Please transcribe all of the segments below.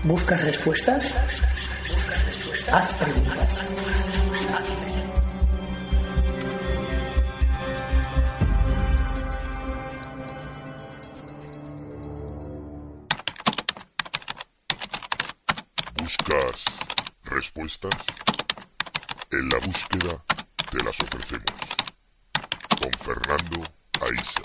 ¿Buscas respuestas? Haz preguntas. ¿Buscas respuestas? En la búsqueda te las ofrecemos. Con Fernando Aisa.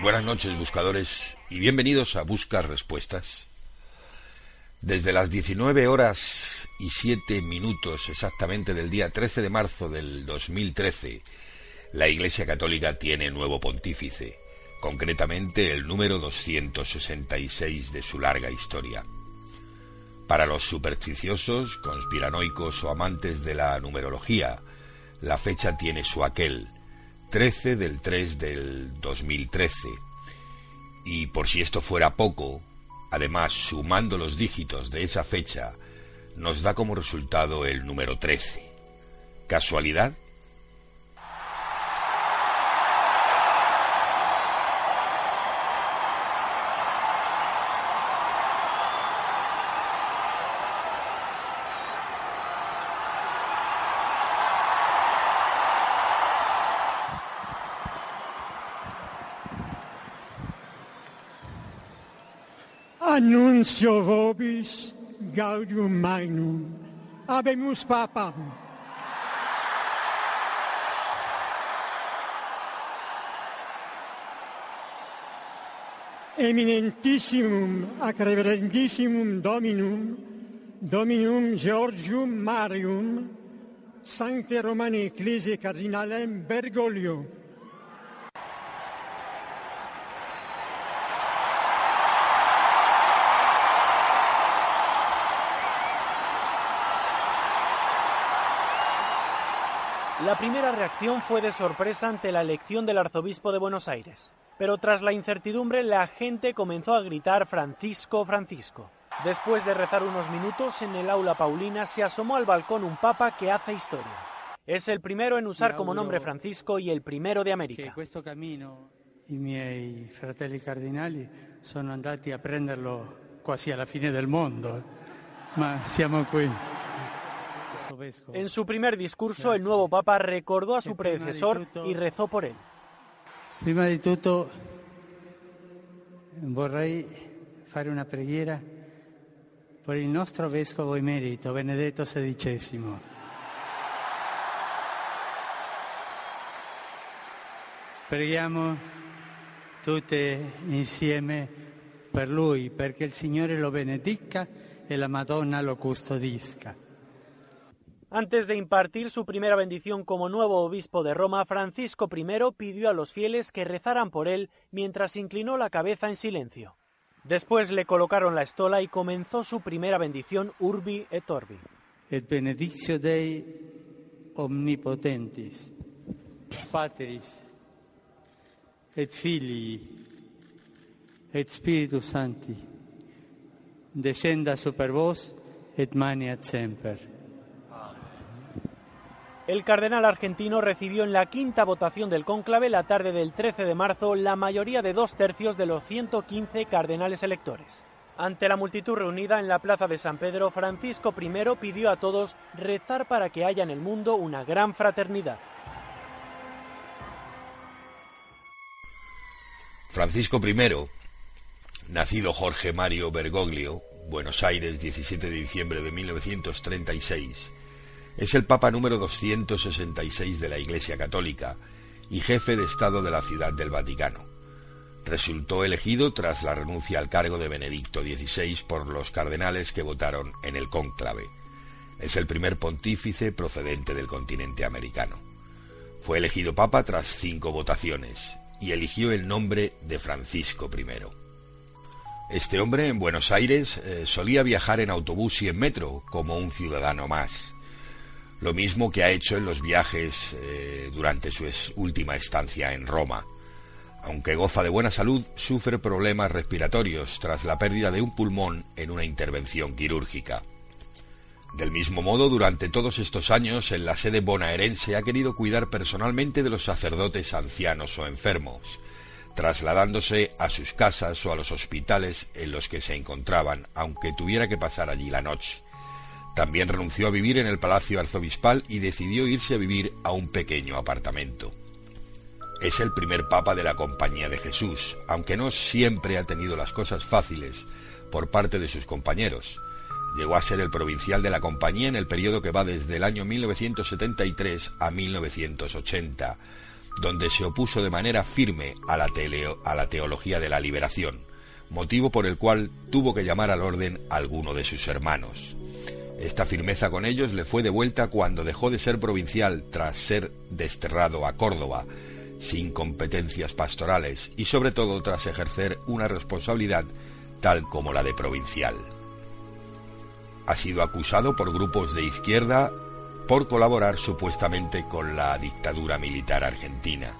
Buenas noches, buscadores, y bienvenidos a Buscas Respuestas. Desde las 19:07 exactamente del día 13 de marzo del 2013, la Iglesia Católica tiene nuevo pontífice, concretamente el número 266 de su larga historia. Para los supersticiosos, conspiranoicos o amantes de la numerología, la fecha tiene su aquel, 13 del 3 del 2013. Y por si esto fuera poco, además, sumando los dígitos de esa fecha, nos da como resultado el número 13. ¿Casualidad? Annuncio vobis gaudium magnum, habemus papam. Eminentissimum ac reverendissimum Dominum Georgium Marium, Sancte Romani Ecclesiae Cardinalem Bergoglio. La primera reacción fue de sorpresa ante la elección del arzobispo de Buenos Aires. Pero tras la incertidumbre, la gente comenzó a gritar «Francisco, Francisco». Después de rezar unos minutos en el aula Paulina, se asomó al balcón un papa que hace historia. Es el primero en usar como nombre Francisco y el primero de América. Questo cammino i miei fratelli cardinali sono andati a prenderlo quasi alla fine del mondo, ma siamo qui. En su primer discurso, el nuevo papa recordó a su predecesor y rezó por él. Prima di tutto vorrei fare una preghiera per il nostro vescovo emerito Benedetto XVI. Preghiamo tutte insieme per lui, perché il Signore lo benedica e la Madonna lo custodisca. Antes de impartir su primera bendición como nuevo obispo de Roma, Francisco I pidió a los fieles que rezaran por él mientras inclinó la cabeza en silencio. Después le colocaron la estola y comenzó su primera bendición Urbi et Orbi. Et benedictio Dei omnipotentis, Patris, et Filii, et Spiritus Sancti, descenda super vos et maniat semper. El cardenal argentino recibió en la quinta votación del cónclave la tarde del 13 de marzo la mayoría de 2/3 de los 115 cardenales electores. Ante la multitud reunida en la plaza de San Pedro, Francisco I pidió a todos rezar para que haya en el mundo una gran fraternidad. Francisco I, nacido Jorge Mario Bergoglio, Buenos Aires, 17 de diciembre de 1936, es el Papa número 266 de la Iglesia Católica y jefe de Estado de la Ciudad del Vaticano. Resultó elegido tras la renuncia al cargo de Benedicto XVI por los cardenales que votaron en el cónclave. Es el primer pontífice procedente del continente americano. Fue elegido Papa tras 5 votaciones y eligió el nombre de Francisco I. Este hombre en Buenos Aires solía viajar en autobús y en metro como un ciudadano más. Lo mismo que ha hecho en los viajes durante su última estancia en Roma. Aunque goza de buena salud, sufre problemas respiratorios tras la pérdida de un pulmón en una intervención quirúrgica. Del mismo modo, durante todos estos años, en la sede bonaerense ha querido cuidar personalmente de los sacerdotes ancianos o enfermos, trasladándose a sus casas o a los hospitales en los que se encontraban, aunque tuviera que pasar allí la noche. También renunció a vivir en el Palacio Arzobispal y decidió irse a vivir a un pequeño apartamento. Es el primer Papa de la Compañía de Jesús, aunque no siempre ha tenido las cosas fáciles por parte de sus compañeros. Llegó a ser el provincial de la Compañía en el periodo que va desde el año 1973 a 1980, donde se opuso de manera firme a la teología de la liberación, motivo por el cual tuvo que llamar al orden a alguno de sus hermanos. Esta firmeza con ellos le fue devuelta cuando dejó de ser provincial tras ser desterrado a Córdoba, sin competencias pastorales y sobre todo tras ejercer una responsabilidad tal como la de provincial. Ha sido acusado por grupos de izquierda por colaborar supuestamente con la dictadura militar argentina.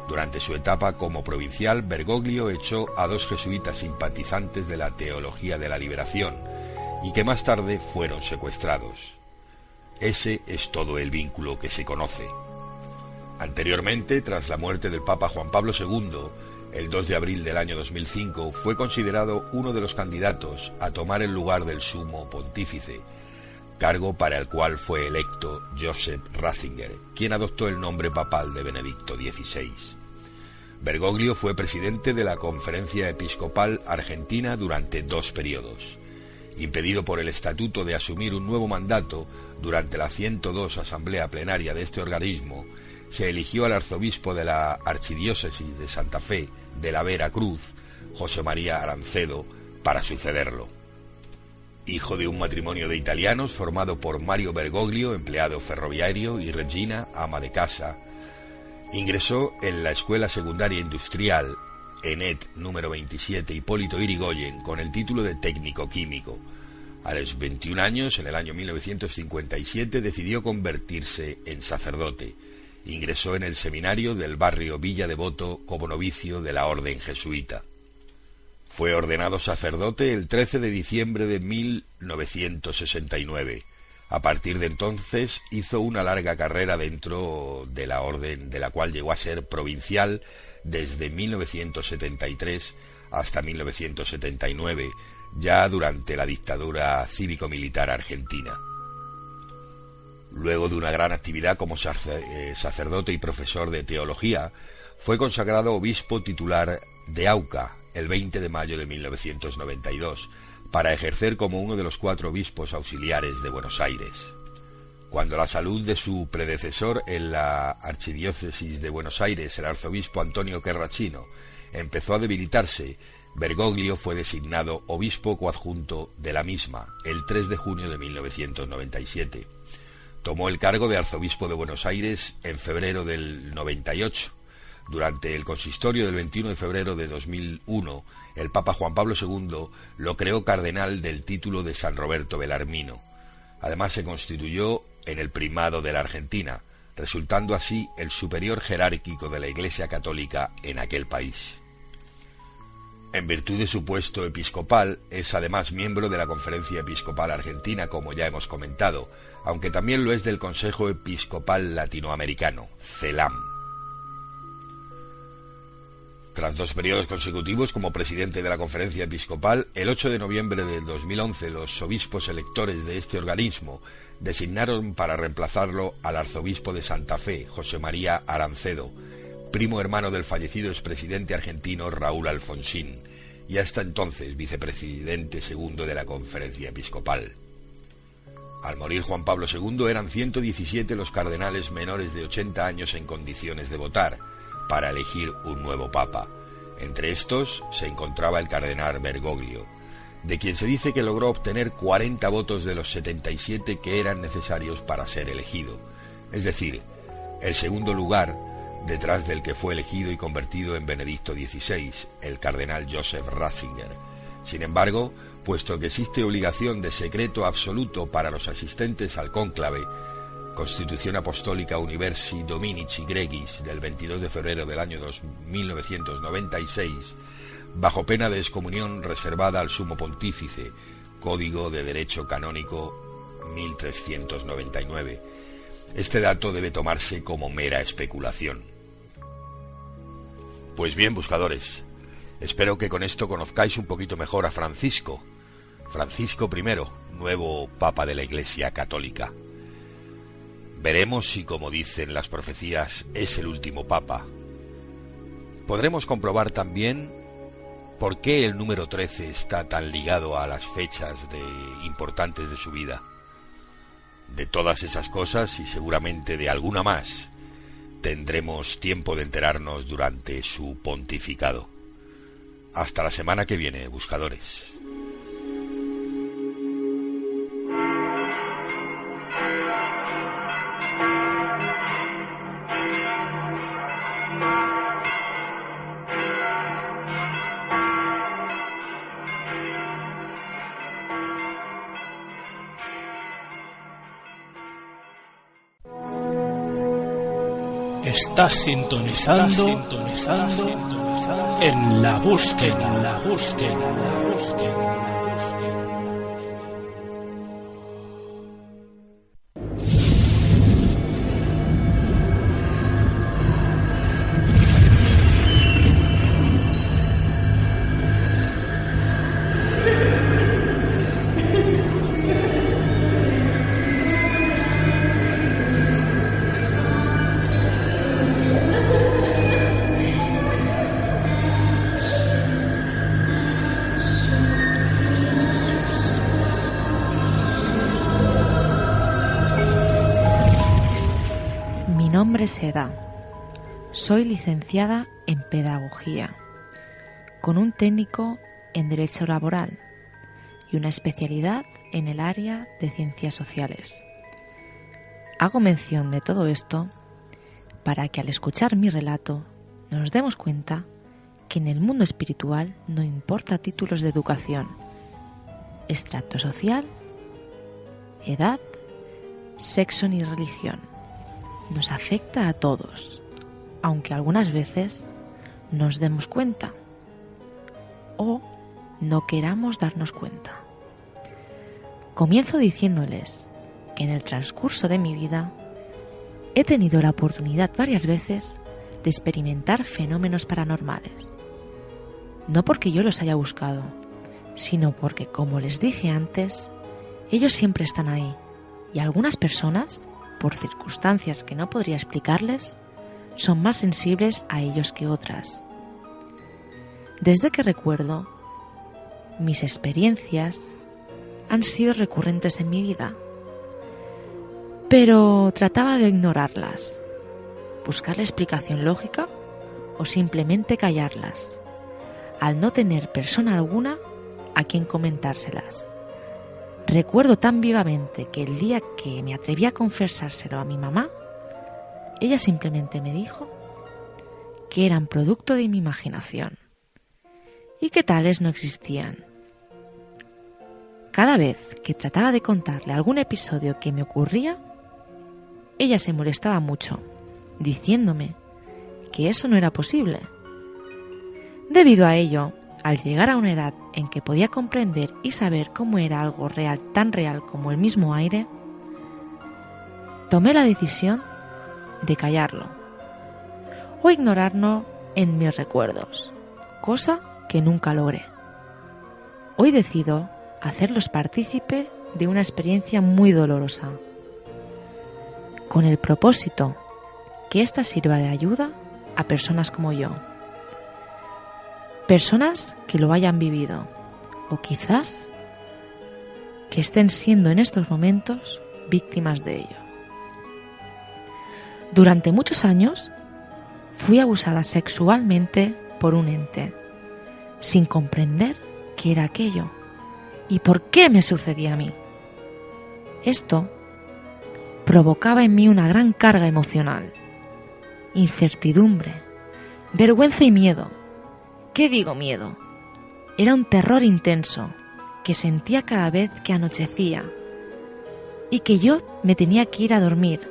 Durante su etapa como provincial, Bergoglio echó a 2 jesuitas simpatizantes de la teología de la liberación y que más tarde fueron secuestrados. Ese es todo el vínculo que se conoce. Anteriormente, tras la muerte del Papa Juan Pablo II, el 2 de abril del año 2005, fue considerado uno de los candidatos a tomar el lugar del sumo pontífice, cargo para el cual fue electo Joseph Ratzinger, quien adoptó el nombre papal de Benedicto XVI. Bergoglio fue presidente de la Conferencia Episcopal Argentina durante 2 periodos. Impedido por el estatuto de asumir un nuevo mandato, durante la 102 Asamblea Plenaria de este organismo, se eligió al arzobispo de la Archidiócesis de Santa Fe de la Veracruz, José María Arancedo, para sucederlo. Hijo de un matrimonio de italianos formado por Mario Bergoglio, empleado ferroviario, y Regina, ama de casa, ingresó en la Escuela Secundaria Industrial ENET número 27 Hipólito Yrigoyen con el título de técnico químico. A los 21 años, en el año 1957, decidió convertirse en sacerdote. Ingresó en el seminario del barrio Villa Devoto como novicio de la orden jesuita. Fue ordenado sacerdote el 13 de diciembre de 1969. A partir de entonces hizo una larga carrera dentro de la orden, de la cual llegó a ser provincial desde 1973 hasta 1979, ya durante la dictadura cívico-militar argentina. Luego de una gran actividad como sacerdote y profesor de teología, fue consagrado obispo titular de Auca el 20 de mayo de 1992, para ejercer como uno de los 4 obispos auxiliares de Buenos Aires. Cuando la salud de su predecesor en la Archidiócesis de Buenos Aires, el arzobispo Antonio Querrachino, empezó a debilitarse, Bergoglio fue designado obispo coadjunto de la misma el 3 de junio de 1997. Tomó el cargo de arzobispo de Buenos Aires en febrero del 98. Durante el consistorio del 21 de febrero de 2001, el Papa Juan Pablo II lo creó cardenal del título de San Roberto Belarmino. Además, se constituyó en el primado de la Argentina, resultando así el superior jerárquico de la Iglesia Católica en aquel país. En virtud de su puesto episcopal, es además miembro de la Conferencia Episcopal Argentina, como ya hemos comentado, aunque también lo es del Consejo Episcopal Latinoamericano, CELAM. Tras 2 periodos consecutivos como presidente de la Conferencia Episcopal, el 8 de noviembre de 2011 los obispos electores de este organismo designaron para reemplazarlo al arzobispo de Santa Fe, José María Arancedo, primo hermano del fallecido expresidente argentino Raúl Alfonsín, y hasta entonces vicepresidente segundo de la Conferencia Episcopal. Al morir Juan Pablo II eran 117 los cardenales menores de 80 años en condiciones de votar para elegir un nuevo papa. Entre estos se encontraba el cardenal Bergoglio, de quien se dice que logró obtener 40 votos de los 77 que eran necesarios para ser elegido, es decir, el segundo lugar detrás del que fue elegido y convertido en Benedicto XVI, el cardenal Joseph Ratzinger. Sin embargo, puesto que existe obligación de secreto absoluto para los asistentes al cónclave, Constitución Apostólica Universi Dominici Gregis del 22 de febrero del año 1996, bajo pena de excomunión reservada al Sumo Pontífice, Código de Derecho Canónico 1399. Este dato debe tomarse como mera especulación. Pues bien, buscadores, espero que con esto conozcáis un poquito mejor a Francisco I, nuevo Papa de la Iglesia Católica. Veremos si, como dicen las profecías, es el último Papa. Podremos comprobar también por qué el número 13 está tan ligado a las fechas importantes de su vida. De todas esas cosas y seguramente de alguna más tendremos tiempo de enterarnos durante su pontificado. Hasta la semana que viene, buscadores. Estás sintonizando en la búsqueda. Seda. Soy licenciada en Pedagogía, con un técnico en Derecho Laboral y una especialidad en el área de Ciencias Sociales. Hago mención de todo esto para que al escuchar mi relato nos demos cuenta que en el mundo espiritual no importa títulos de educación, estrato social, edad, sexo ni religión. Nos afecta a todos, aunque algunas veces nos demos cuenta o no queramos darnos cuenta. Comienzo diciéndoles que en el transcurso de mi vida he tenido la oportunidad varias veces de experimentar fenómenos paranormales. No porque yo los haya buscado, sino porque, como les dije antes, ellos siempre están ahí y algunas personas, por circunstancias que no podría explicarles, son más sensibles a ellos que otras. Desde que recuerdo, mis experiencias han sido recurrentes en mi vida, pero trataba de ignorarlas, buscar la explicación lógica o simplemente callarlas, al no tener persona alguna a quien comentárselas. Recuerdo tan vivamente que el día que me atreví a confesárselo a mi mamá, ella simplemente me dijo que eran producto de mi imaginación y que tales no existían. Cada vez que trataba de contarle algún episodio que me ocurría, ella se molestaba mucho, diciéndome que eso no era posible. Debido a ello, al llegar a una edad en que podía comprender y saber cómo era algo real, tan real como el mismo aire, tomé la decisión de callarlo o ignorarlo en mis recuerdos, cosa que nunca logré. Hoy decido hacerlos partícipe de una experiencia muy dolorosa, con el propósito que ésta sirva de ayuda a personas como yo. Personas que lo hayan vivido, o quizás que estén siendo en estos momentos víctimas de ello. Durante muchos años fui abusada sexualmente por un ente, sin comprender qué era aquello y por qué me sucedía a mí. Esto provocaba en mí una gran carga emocional, incertidumbre, vergüenza y miedo. ¿Qué digo miedo? Era un terror intenso que sentía cada vez que anochecía y que yo me tenía que ir a dormir.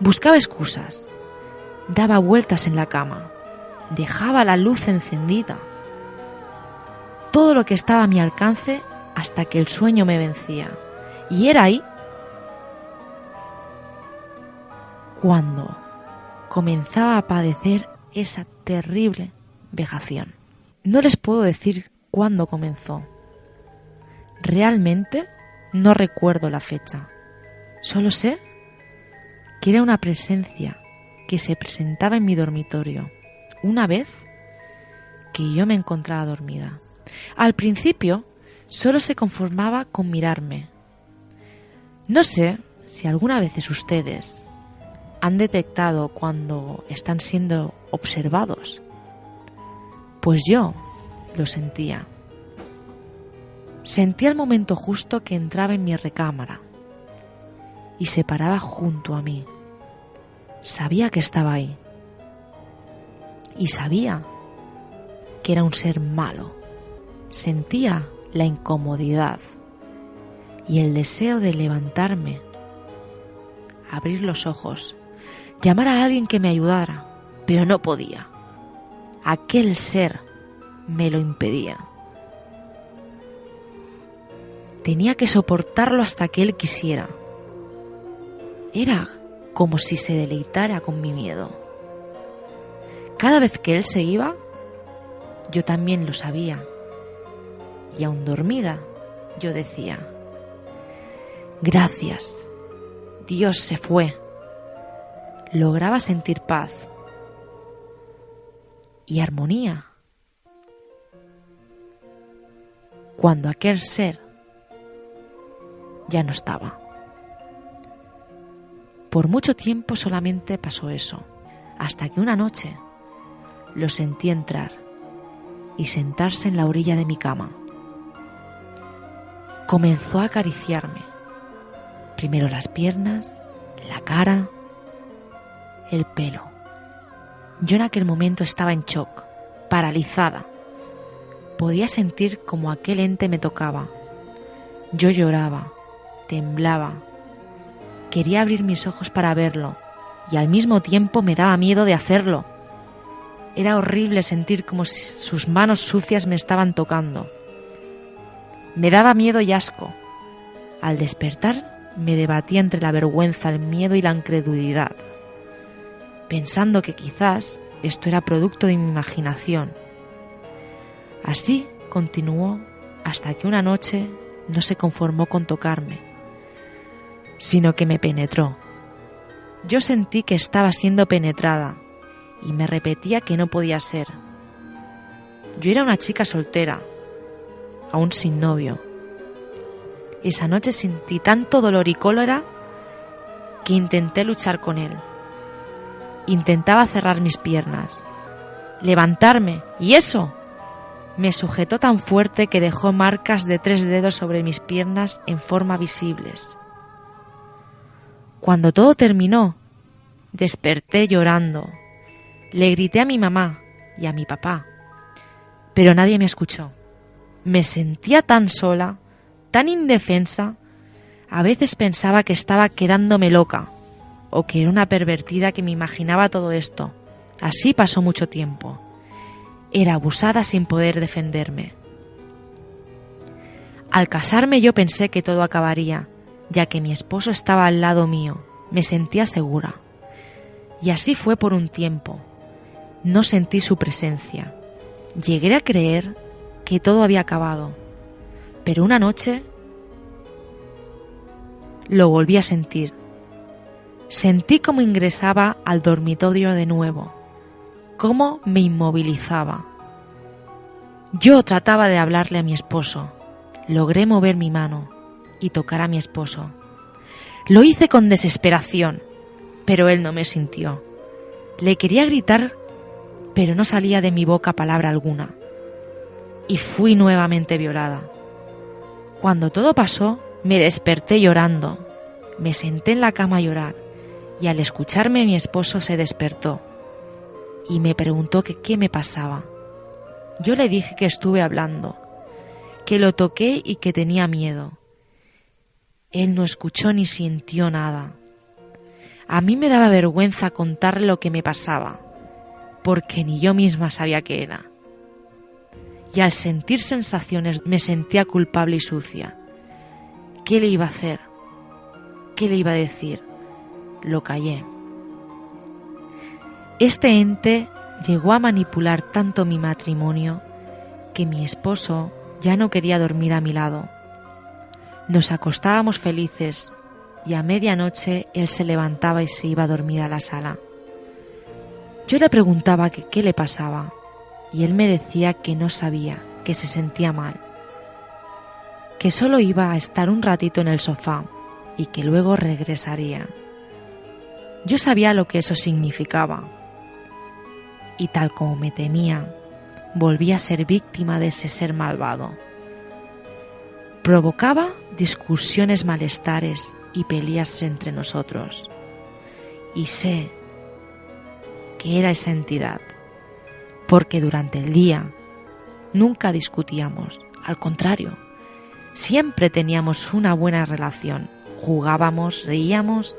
Buscaba excusas, daba vueltas en la cama, dejaba la luz encendida, todo lo que estaba a mi alcance hasta que el sueño me vencía. Y era ahí cuando comenzaba a padecer esa terrible vejación. No les puedo decir cuándo comenzó. Realmente no recuerdo la fecha. Solo sé que era una presencia que se presentaba en mi dormitorio una vez que yo me encontraba dormida. Al principio solo se conformaba con mirarme. No sé si alguna vez ustedes han detectado cuando están siendo observados. Pues yo lo sentía. Sentía el momento justo que entraba en mi recámara y se paraba junto a mí. Sabía que estaba ahí y sabía que era un ser malo. Sentía la incomodidad y el deseo de levantarme, abrir los ojos, llamar a alguien que me ayudara, pero no podía. Aquel ser me lo impedía. Tenía que soportarlo hasta que él quisiera. Era como si se deleitara con mi miedo. Cada vez que él se iba, yo también lo sabía. Y aún dormida, yo decía: gracias, Dios se fue. Lograba sentir paz y armonía cuando aquel ser ya no estaba. Por mucho tiempo solamente pasó eso, hasta que una noche lo sentí entrar y sentarse en la orilla de mi cama. Comenzó a acariciarme, primero las piernas, la cara, el pelo. Yo en aquel momento estaba en shock, paralizada. Podía sentir como aquel ente me tocaba. Yo lloraba, temblaba. Quería abrir mis ojos para verlo y al mismo tiempo me daba miedo de hacerlo. Era horrible sentir como si sus manos sucias me estaban tocando. Me daba miedo y asco. Al despertar me debatía entre la vergüenza, el miedo y la incredulidad, pensando que quizás esto era producto de mi imaginación. Así continuó hasta que una noche no se conformó con tocarme, sino que me penetró. Yo sentí que estaba siendo penetrada y me repetía que no podía ser. Yo era una chica soltera, aún sin novio. Esa noche sentí tanto dolor y cólera que intenté luchar con él. Intentaba cerrar mis piernas, levantarme, y eso me sujetó tan fuerte que dejó marcas de 3 dedos sobre mis piernas en forma visibles. Cuando todo terminó, desperté llorando. Le grité a mi mamá y a mi papá, pero nadie me escuchó. Me sentía tan sola, tan indefensa. A veces pensaba que estaba quedándome loca o que era una pervertida que me imaginaba todo esto. Así pasó mucho tiempo. era abusada sin poder defenderme. Al casarme yo pensé que todo acabaría, ya que mi esposo estaba al lado mío, me sentía segura. Y así fue por un tiempo. No sentí su presencia. Llegué a creer que todo había acabado, pero una noche lo volví a sentir. Sentí cómo ingresaba al dormitorio de nuevo, cómo me inmovilizaba. Yo trataba de hablarle a mi esposo. Logré mover mi mano y tocar a mi esposo. Lo hice con desesperación, pero él no me sintió. Le quería gritar, pero no salía de mi boca palabra alguna. Y fui nuevamente violada. Cuando todo pasó, me desperté llorando. Me senté en la cama a llorar, y al escucharme mi esposo se despertó y me preguntó que qué me pasaba. Yo le dije que estuve hablando, que lo toqué y que tenía miedo. Él no escuchó ni sintió nada. A mí me daba vergüenza contarle lo que me pasaba, porque ni yo misma sabía qué era. Y al sentir sensaciones me sentía culpable y sucia. ¿Qué le iba a hacer? ¿Qué le iba a decir? Lo callé. Este ente llegó a manipular tanto mi matrimonio que mi esposo ya no quería dormir a mi lado. Nos acostábamos felices y a medianoche él se levantaba y se iba a dormir a la sala. Yo le preguntaba que qué le pasaba y él me decía que no sabía, que se sentía mal, que solo iba a estar un ratito en el sofá y que luego regresaría. Yo sabía lo que eso significaba y tal como me temía, volví a ser víctima de ese ser malvado. Provocaba discusiones, malestares y peleas entre nosotros. Y sé que era esa entidad, porque durante el día nunca discutíamos, al contrario, siempre teníamos una buena relación, jugábamos, reíamos,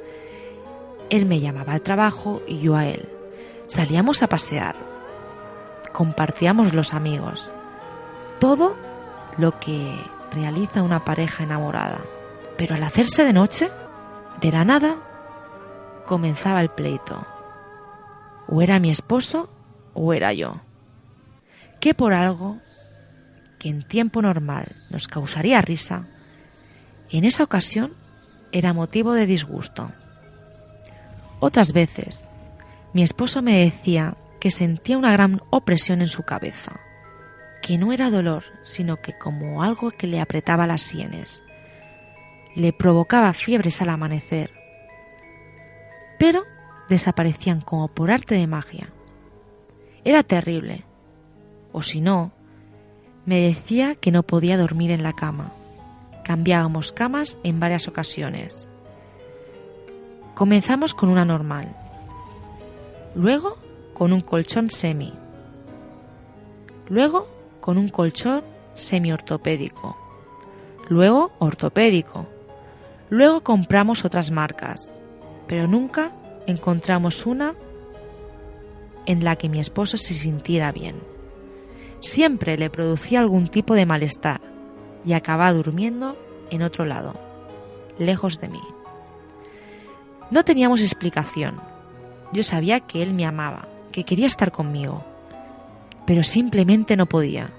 él me llamaba al trabajo y yo a él, salíamos a pasear, compartíamos los amigos, todo lo que realiza una pareja enamorada. Pero al hacerse de noche, de la nada, comenzaba el pleito. O era mi esposo o era yo. Que por algo que en tiempo normal nos causaría risa, en esa ocasión era motivo de disgusto. Otras veces, mi esposo me decía que sentía una gran opresión en su cabeza, que no era dolor, sino que como algo que le apretaba las sienes. Le provocaba fiebres al amanecer, pero desaparecían como por arte de magia. Era terrible. O si no, me decía que no podía dormir en la cama. Cambiábamos camas en varias ocasiones. Comenzamos con una normal, luego con un colchón semi, luego con un colchón semi-ortopédico, luego ortopédico, luego compramos otras marcas, pero nunca encontramos una en la que mi esposo se sintiera bien. Siempre le producía algún tipo de malestar y acababa durmiendo en otro lado, lejos de mí. No teníamos explicación. Yo sabía que él me amaba, que quería estar conmigo, pero simplemente no podía.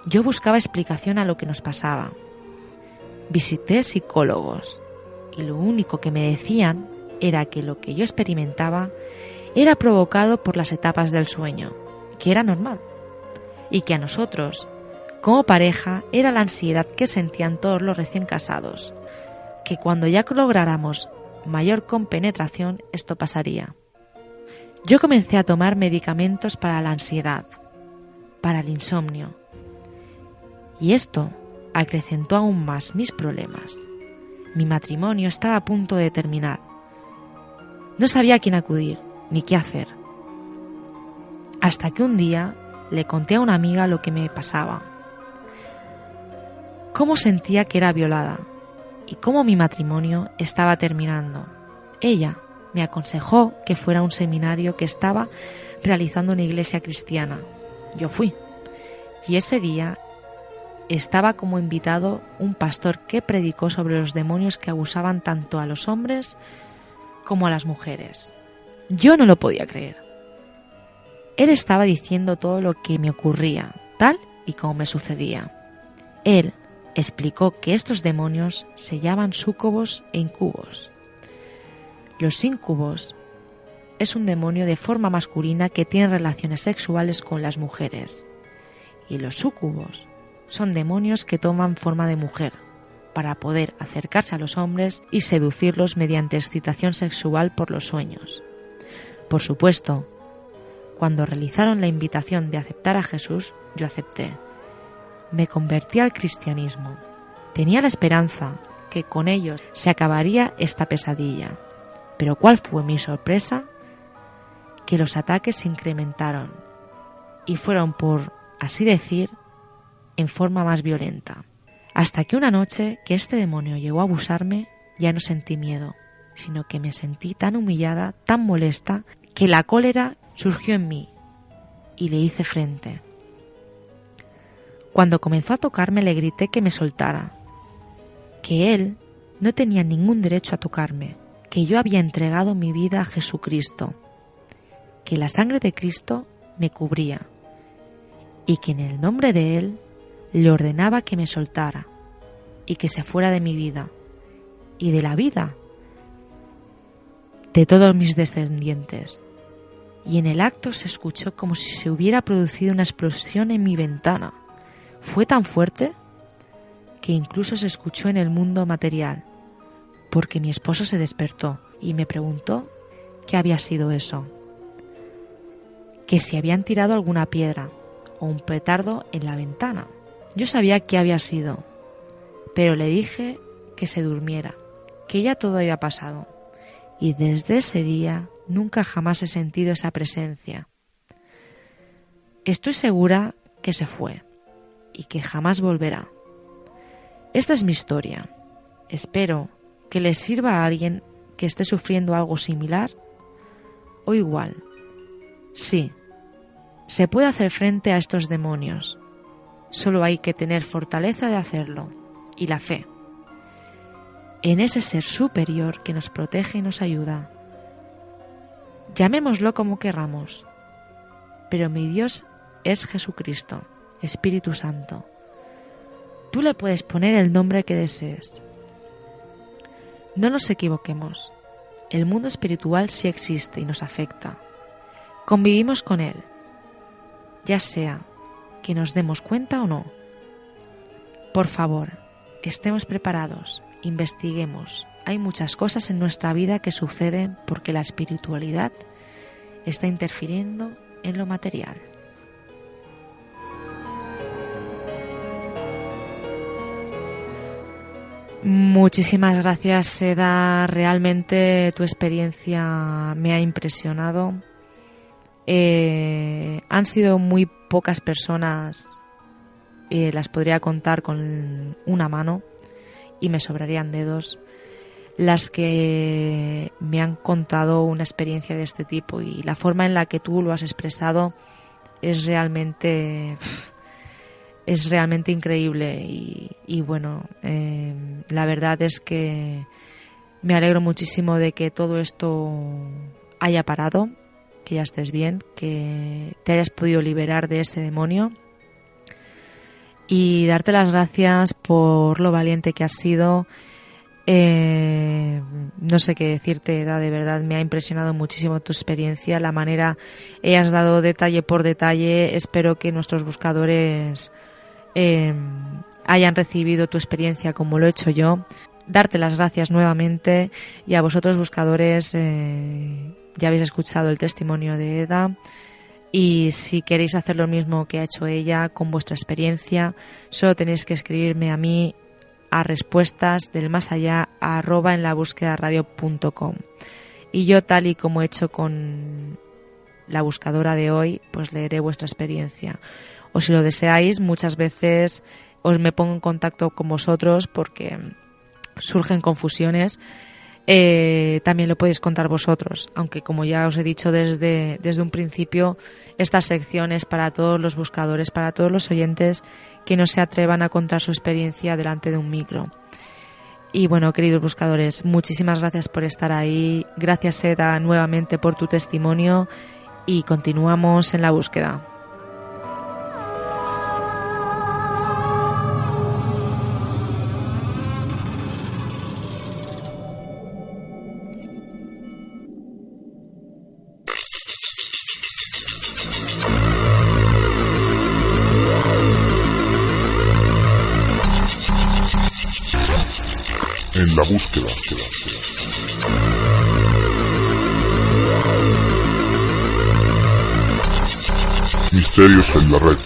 Yo buscaba explicación a lo que nos pasaba. Visité psicólogos y lo único que me decían era que lo que yo experimentaba era provocado por las etapas del sueño, que era normal, y que a nosotros, como pareja, era la ansiedad que sentían todos los recién casados, que cuando ya lográramos mayor compenetración esto pasaría. Yo comencé a tomar medicamentos para la ansiedad, para el insomnio, y esto acrecentó aún más mis problemas. Mi matrimonio estaba a punto de terminar. No sabía a quién acudir ni qué hacer. Hasta que un día le conté a una amiga lo que me pasaba. Cómo sentía que era violada y cómo mi matrimonio estaba terminando. Ella me aconsejó que fuera a un seminario que estaba realizando una iglesia cristiana yo fui. Y ese día estaba como invitado un pastor que predicó sobre los demonios que abusaban tanto a los hombres como a las mujeres. Yo no lo podía creer. Él estaba diciendo todo lo que me ocurría, tal y como me sucedía. Él explicó que estos demonios se llaman súcubos e incubos. Los incubos es un demonio de forma masculina que tiene relaciones sexuales con las mujeres. Y los súcubos son demonios que toman forma de mujer para poder acercarse a los hombres y seducirlos mediante excitación sexual por los sueños. Por supuesto, cuando realizaron la invitación de aceptar a Jesús, yo acepté. Me convertí al cristianismo. Tenía la esperanza que con ellos se acabaría esta pesadilla. Pero ¿cuál fue mi sorpresa? Que los ataques se incrementaron y fueron, por así decir, en forma más violenta. Hasta que una noche que este demonio llegó a abusarme, ya no sentí miedo, sino que me sentí tan humillada, tan molesta, que la cólera surgió en mí y le hice frente. Cuando comenzó a tocarme le grité que me soltara, que él no tenía ningún derecho a tocarme, que yo había entregado mi vida a Jesucristo, que la sangre de Cristo me cubría y que en el nombre de Él le ordenaba que me soltara y que se fuera de mi vida y de la vida de todos mis descendientes. Y en el acto se escuchó como si se hubiera producido una explosión en mi ventana. Fue tan fuerte que incluso se escuchó en el mundo material, porque mi esposo se despertó y me preguntó qué había sido eso, que si habían tirado alguna piedra o un petardo en la ventana. Yo sabía qué había sido, pero le dije que se durmiera, que ya todo había pasado, y desde ese día nunca jamás he sentido esa presencia. Estoy segura que se fue y que jamás volverá. Esta es mi historia. Espero que le sirva a alguien que esté sufriendo algo similar o igual. Sí, se puede hacer frente a estos demonios. Solo hay que tener fortaleza de hacerlo y la fe en ese ser superior que nos protege y nos ayuda. Llamémoslo como querramos, pero mi Dios es Jesucristo, Espíritu Santo. Tú le puedes poner el nombre que desees. No nos equivoquemos. El mundo espiritual sí existe y nos afecta. Convivimos con él, ya sea que nos demos cuenta o no. Por favor, estemos preparados, investiguemos. Hay muchas cosas en nuestra vida que suceden porque la espiritualidad está interfiriendo en lo material. Muchísimas gracias, Seda. Realmente tu experiencia me ha impresionado. Han sido muy pocas personas, las podría contar con una mano y me sobrarían dedos, las que me han contado una experiencia de este tipo, y la forma en la que tú lo has expresado es realmente increíble y bueno, la verdad es que me alegro muchísimo de que todo esto haya parado, que ya estés bien, que te hayas podido liberar de ese demonio, y darte las gracias por lo valiente que has sido. No sé qué decirte, Eda, de verdad me ha impresionado muchísimo tu experiencia, la manera has dado detalle por detalle. Espero que nuestros buscadores hayan recibido tu experiencia como lo he hecho yo. Darte las gracias nuevamente, y a vosotros buscadores, ya habéis escuchado el testimonio de Eda, y si queréis hacer lo mismo que ha hecho ella con vuestra experiencia, solo tenéis que escribirme a mí a respuestasdelmasallá@enlabúsquedaradio.com, y yo, tal y como he hecho con la buscadora de hoy, pues leeré vuestra experiencia. O si lo deseáis, muchas veces os me pongo en contacto con vosotros porque surgen confusiones también lo podéis contar vosotros, aunque como ya os he dicho desde un principio, esta sección es para todos los buscadores, para todos los oyentes que no se atrevan a contar su experiencia delante de un micro. Y bueno, queridos buscadores, muchísimas gracias por estar ahí, gracias Seda nuevamente por tu testimonio y continuamos en la búsqueda. En la búsqueda. Misterios en la red.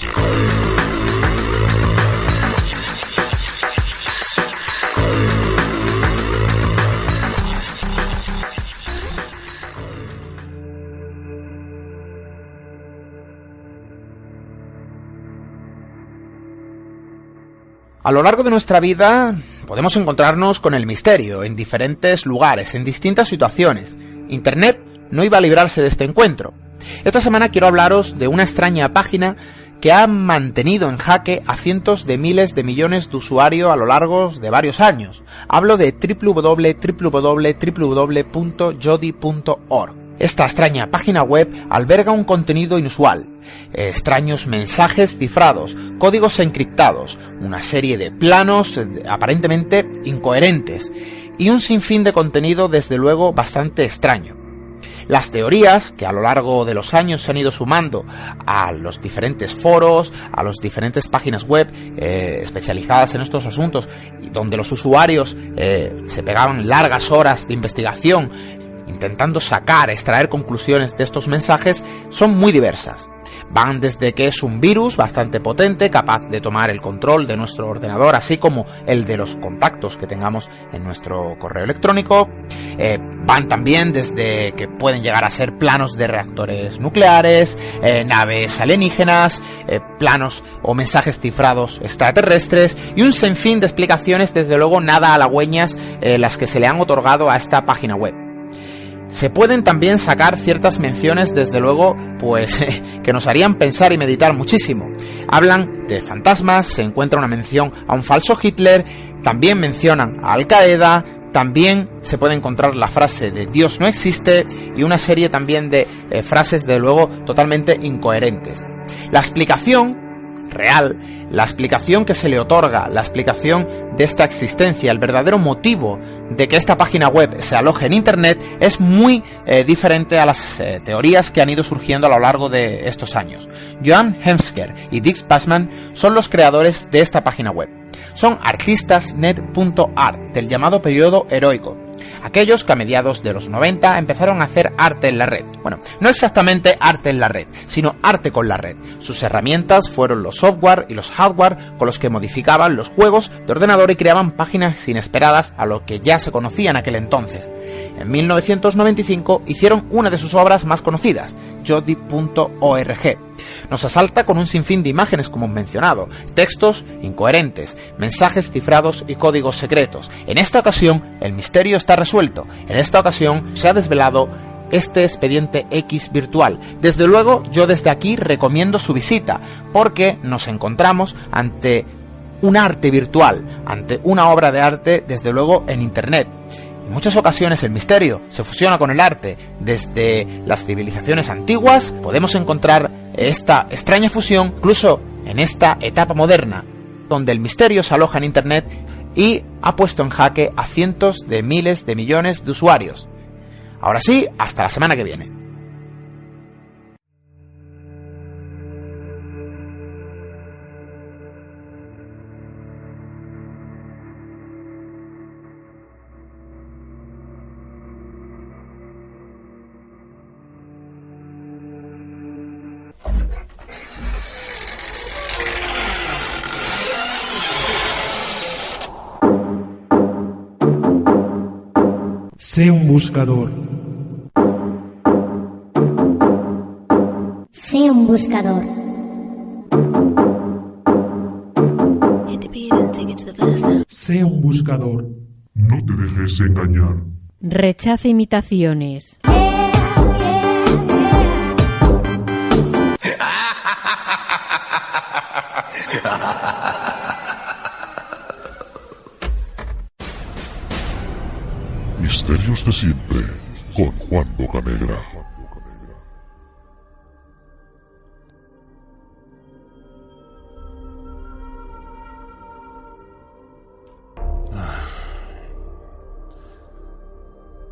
A lo largo de nuestra vida podemos encontrarnos con el misterio en diferentes lugares, en distintas situaciones. Internet no iba a librarse de este encuentro. Esta semana quiero hablaros de una extraña página que ha mantenido en jaque a cientos de miles de millones de usuarios a lo largo de varios años. Hablo de www.jodi.org. Esta extraña página web alberga un contenido inusual, extraños mensajes cifrados, códigos encriptados, una serie de planos aparentemente incoherentes y un sinfín de contenido desde luego bastante extraño. Las teorías que a lo largo de los años se han ido sumando a los diferentes foros, a las diferentes páginas web especializadas en estos asuntos, y donde los usuarios se pegaban largas horas de investigación intentando extraer conclusiones de estos mensajes, son muy diversas. Van desde que es un virus bastante potente, capaz de tomar el control de nuestro ordenador, así como el de los contactos que tengamos en nuestro correo electrónico. Van también desde que pueden llegar a ser planos de reactores nucleares, naves alienígenas, planos o mensajes cifrados extraterrestres y un sinfín de explicaciones, desde luego nada halagüeñas, las que se le han otorgado a esta página web. Se pueden también sacar ciertas menciones, desde luego, pues que nos harían pensar y meditar muchísimo. Hablan de fantasmas, se encuentra una mención a un falso Hitler, también mencionan a Al Qaeda, también se puede encontrar la frase de Dios no existe y una serie también de frases, de luego, totalmente incoherentes. La explicación real, la explicación que se le otorga, la explicación de esta existencia, el verdadero motivo de que esta página web se aloje en Internet es muy diferente a las teorías que han ido surgiendo a lo largo de estos años. Joan Hemsker y Dick Passman son los creadores de esta página web. Son artistasnet.art, del llamado periodo heroico. Aquellos que a mediados de los 90 empezaron a hacer arte en la red. Bueno, no exactamente arte en la red, sino arte con la red. Sus herramientas fueron los software y los hardware con los que modificaban los juegos de ordenador y creaban páginas inesperadas a lo que ya se conocía en aquel entonces. En 1995 hicieron una de sus obras más conocidas, Jodi.org. Nos asalta con un sinfín de imágenes, como mencionado, textos incoherentes, mensajes cifrados y códigos secretos. En esta ocasión, el misterio está resuelto. En esta ocasión, se ha desvelado este expediente X virtual. Desde luego, yo desde aquí recomiendo su visita, porque nos encontramos ante un arte virtual, ante una obra de arte, desde luego, en Internet. En muchas ocasiones el misterio se fusiona con el arte. Desde las civilizaciones antiguas podemos encontrar esta extraña fusión, incluso en esta etapa moderna, donde el misterio se aloja en Internet y ha puesto en jaque a cientos de miles de millones de usuarios. Ahora sí, hasta la semana que viene. Sé un buscador. Sé un buscador. Sé un buscador. No te dejes engañar. Rechaza imitaciones. Misterios de siempre, con Juan Bocanegra.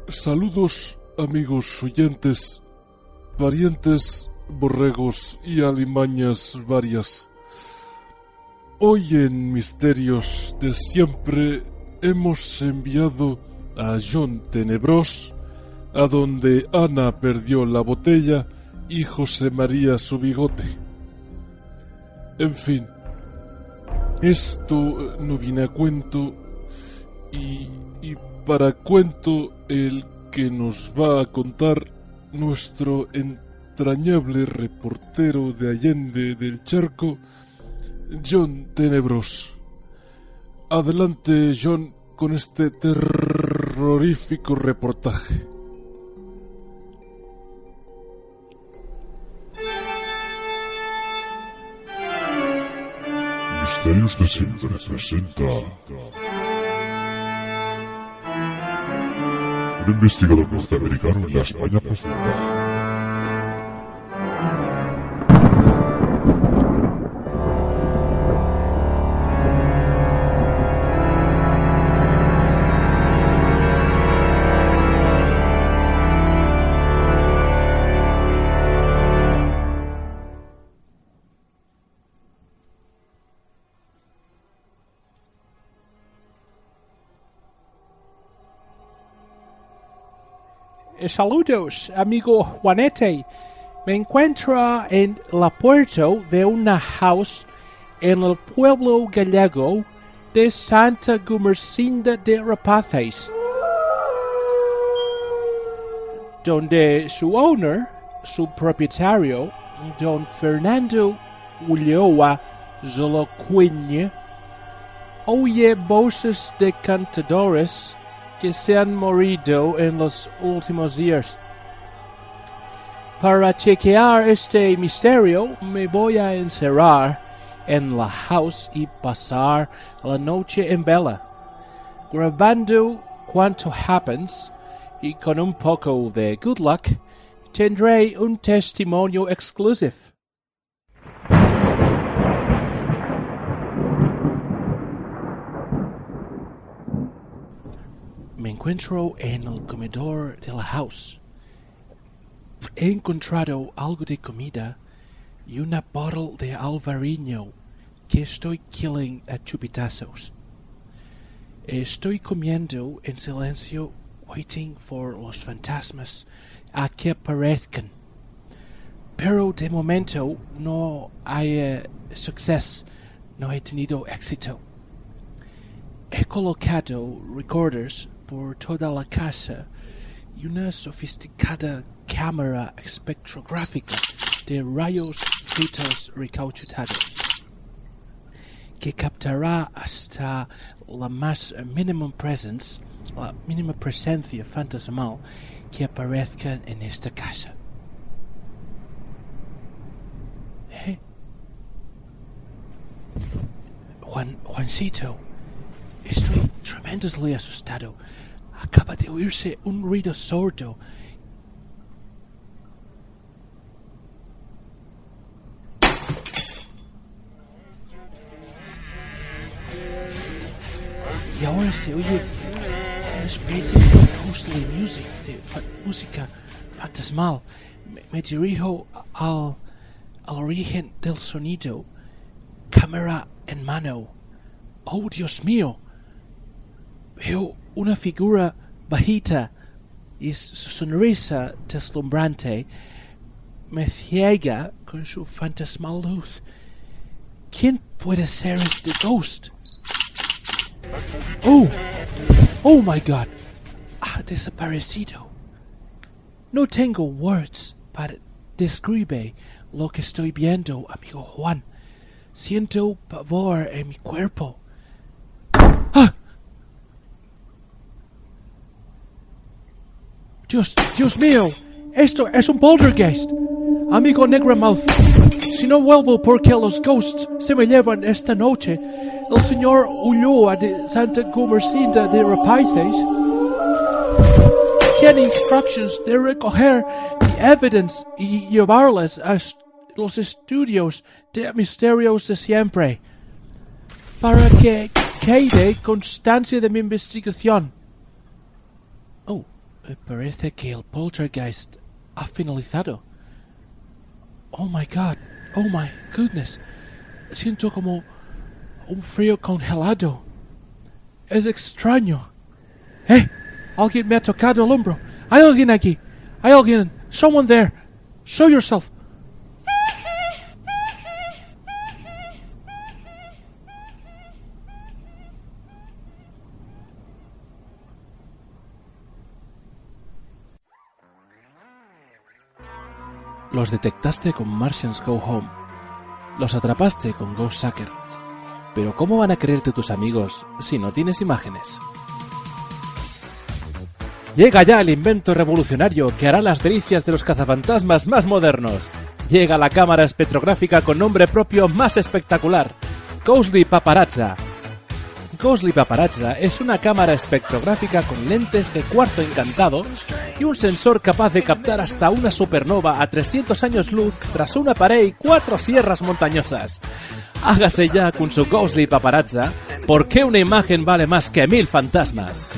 Saludos, amigos oyentes, parientes, borregos y alimañas varias. Hoy en Misterios de Siempre hemos enviado a John Tenebros, a donde Ana perdió la botella y José María su bigote. En fin, esto no viene a cuento y para cuento el que nos va a contar nuestro entrañable reportero de Allende del Charco, John Tenebros. Adelante, John, con este terrorífico reportaje. Misterios de Siempre presenta un investigador norteamericano en la España profunda. Saludos, amigo Juanete. Me encuentro en la puerta de una house en el pueblo gallego de Santa Gumersinda de Rapaces, donde su owner, su propietario, don Fernando Ulloa Zolocuña, oye voces de cantadores que se han morido en los últimos días. Para chequear este misterio, me voy a encerrar en la house y pasar la noche en vela, grabando cuanto happens, y con un poco de good luck, tendré un testimonio exclusivo. Me encuentro en el comedor de la house. He encontrado algo de comida y una bottle de alvarinho que estoy killing a chupitazos. Estoy comiendo en silencio, waiting for los fantasmas a que aparezcan. Pero de momento no hay suceso, no he tenido éxito. He colocado recorders por toda la casa y una sofisticada cámara espectrográfica de rayos fritos recauchutados que captará hasta la más mínima presencia fantasmal que aparezca en esta casa. Juancito, estoy tremendamente asustado. Acaba de oírse un ruido sordo. Y ahora se oye una especie de ghostly music, de música fantasmal. Me dirijo al origen del sonido. Cámara en mano. ¡Oh, Dios mío! Veo una figura bajita y su sonrisa deslumbrante me ciega con su fantasmal luz. ¿Quién puede ser este ghost? ¡Oh, my God! Ha desaparecido. No tengo words para describir lo que estoy viendo, amigo Juan. Siento pavor en mi cuerpo. ¡Ah! Dios mío, esto es un poltergeist. Amigo Negramouth, si no vuelvo porque los ghosts se me llevan esta noche, el señor Ulloa de Santa Gumersinda de Rapaices tiene instructions de recoger evidence y llevarlas a los estudios de misterios de siempre para que quede constancia de mi investigación. Oh, parece que el poltergeist ha finalizado. Oh my goodness. Siento como un frío congelado. Es extraño. Alguien me ha tocado el hombro. Hay alguien aquí. Hay alguien. Someone there. Show yourself. Los detectaste con Martians Go Home. Los atrapaste con Ghost Sucker. Pero ¿cómo van a creerte tus amigos si no tienes imágenes? Llega ya el invento revolucionario que hará las delicias de los cazafantasmas más modernos. Llega la cámara espectrográfica con nombre propio más espectacular. Ghostly Paparazza. Ghostly Paparazza es una cámara espectrográfica con lentes de cuarzo encantado y un sensor capaz de captar hasta una supernova a 300 años luz tras una pared y 4 sierras montañosas. Hágase ya con su Ghostly Paparazza, porque una imagen vale más que 1000 fantasmas.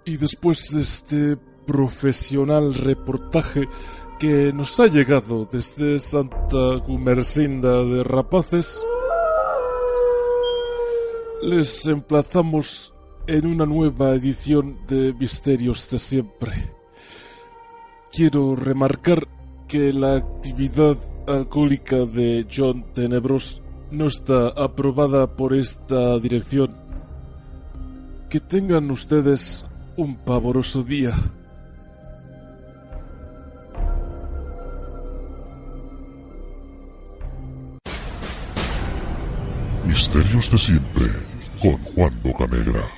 Y después de este profesional reportaje que nos ha llegado desde Santa Gumersinda de Rapaces, les emplazamos en una nueva edición de Misterios de Siempre. Quiero remarcar que la actividad alcohólica de John Tenebros no está aprobada por esta dirección. Que tengan ustedes un pavoroso día. Misterios de Siempre, con Juan Bocanegra.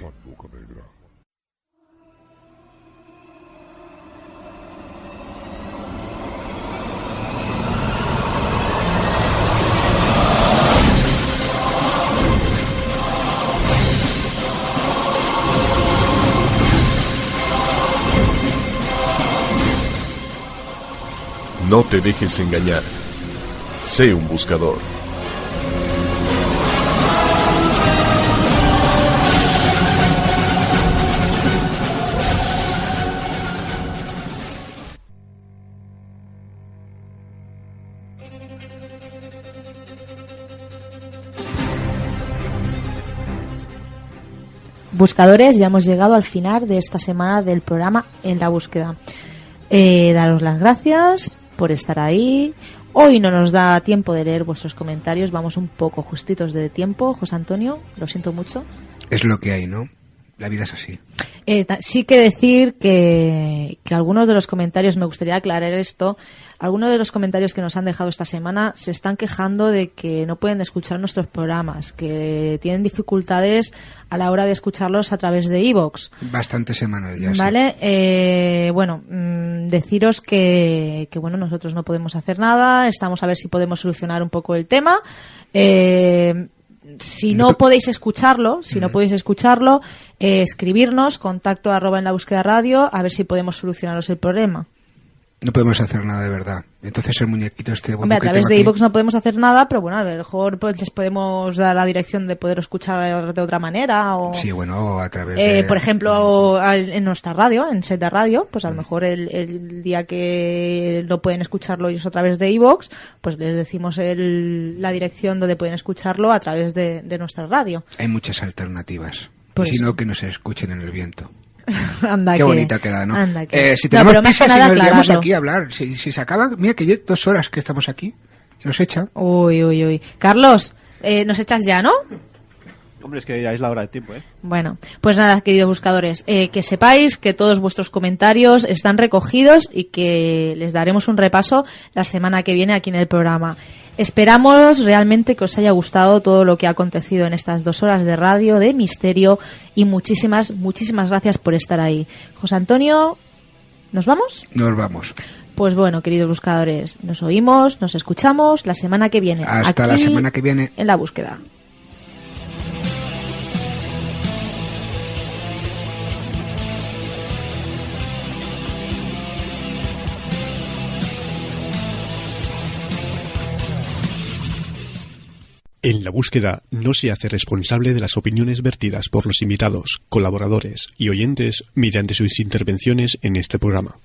No te dejes engañar. Sé un buscador. Buscadores, ya hemos llegado al final de esta semana del programa En la Búsqueda. Daros las gracias por estar ahí. Hoy no nos da tiempo de leer vuestros comentarios, vamos un poco justitos de tiempo. José Antonio, lo siento mucho. Es lo que hay, ¿no? La vida es así. Sí que decir que algunos de los comentarios, me gustaría aclarar esto, algunos de los comentarios que nos han dejado esta semana se están quejando de que no pueden escuchar nuestros programas, que tienen dificultades a la hora de escucharlos a través de iVoox. Bastantes semanas ya. Vale, sí. Bueno, deciros que bueno, nosotros no podemos hacer nada, estamos a ver si podemos solucionar un poco el tema. Si no podéis escucharlo, escribirnos, contacto@enlabúsqueda.radio, a ver si podemos solucionaros el problema. No podemos hacer nada de verdad. Entonces el muñequito Hombre, a través de iVoox no podemos hacer nada, pero bueno, a lo mejor pues les podemos dar la dirección de poder escuchar de otra manera. O, sí, bueno, a través de... Por ejemplo, en nuestra radio, en Set de Radio, pues a lo mejor el día que lo pueden escucharlo ellos a través de iVoox, pues les decimos la dirección donde pueden escucharlo a través de nuestra radio. Hay muchas alternativas. Pues... Y si no, que nos escuchen en el viento. Anda, qué bonita queda, ¿no? Si no, tenemos prisa, si nos liamos aquí a hablar, si se acaba, mira que 2 horas que estamos aquí y nos echa. Uy. Carlos, nos echas ya, ¿no? Hombre, es que ya es la hora del tiempo, ¿eh? Bueno, pues nada, queridos buscadores, que sepáis que todos vuestros comentarios están recogidos y que les daremos un repaso la semana que viene aquí en el programa. Esperamos realmente que os haya gustado todo lo que ha acontecido en estas 2 horas de radio, de misterio, y muchísimas gracias por estar ahí. José Antonio, ¿nos vamos? Nos vamos. Pues bueno, queridos buscadores, nos oímos, nos escuchamos la semana que viene. Hasta la semana que viene. En La Búsqueda. En La Búsqueda no se hace responsable de las opiniones vertidas por los invitados, colaboradores y oyentes mediante sus intervenciones en este programa.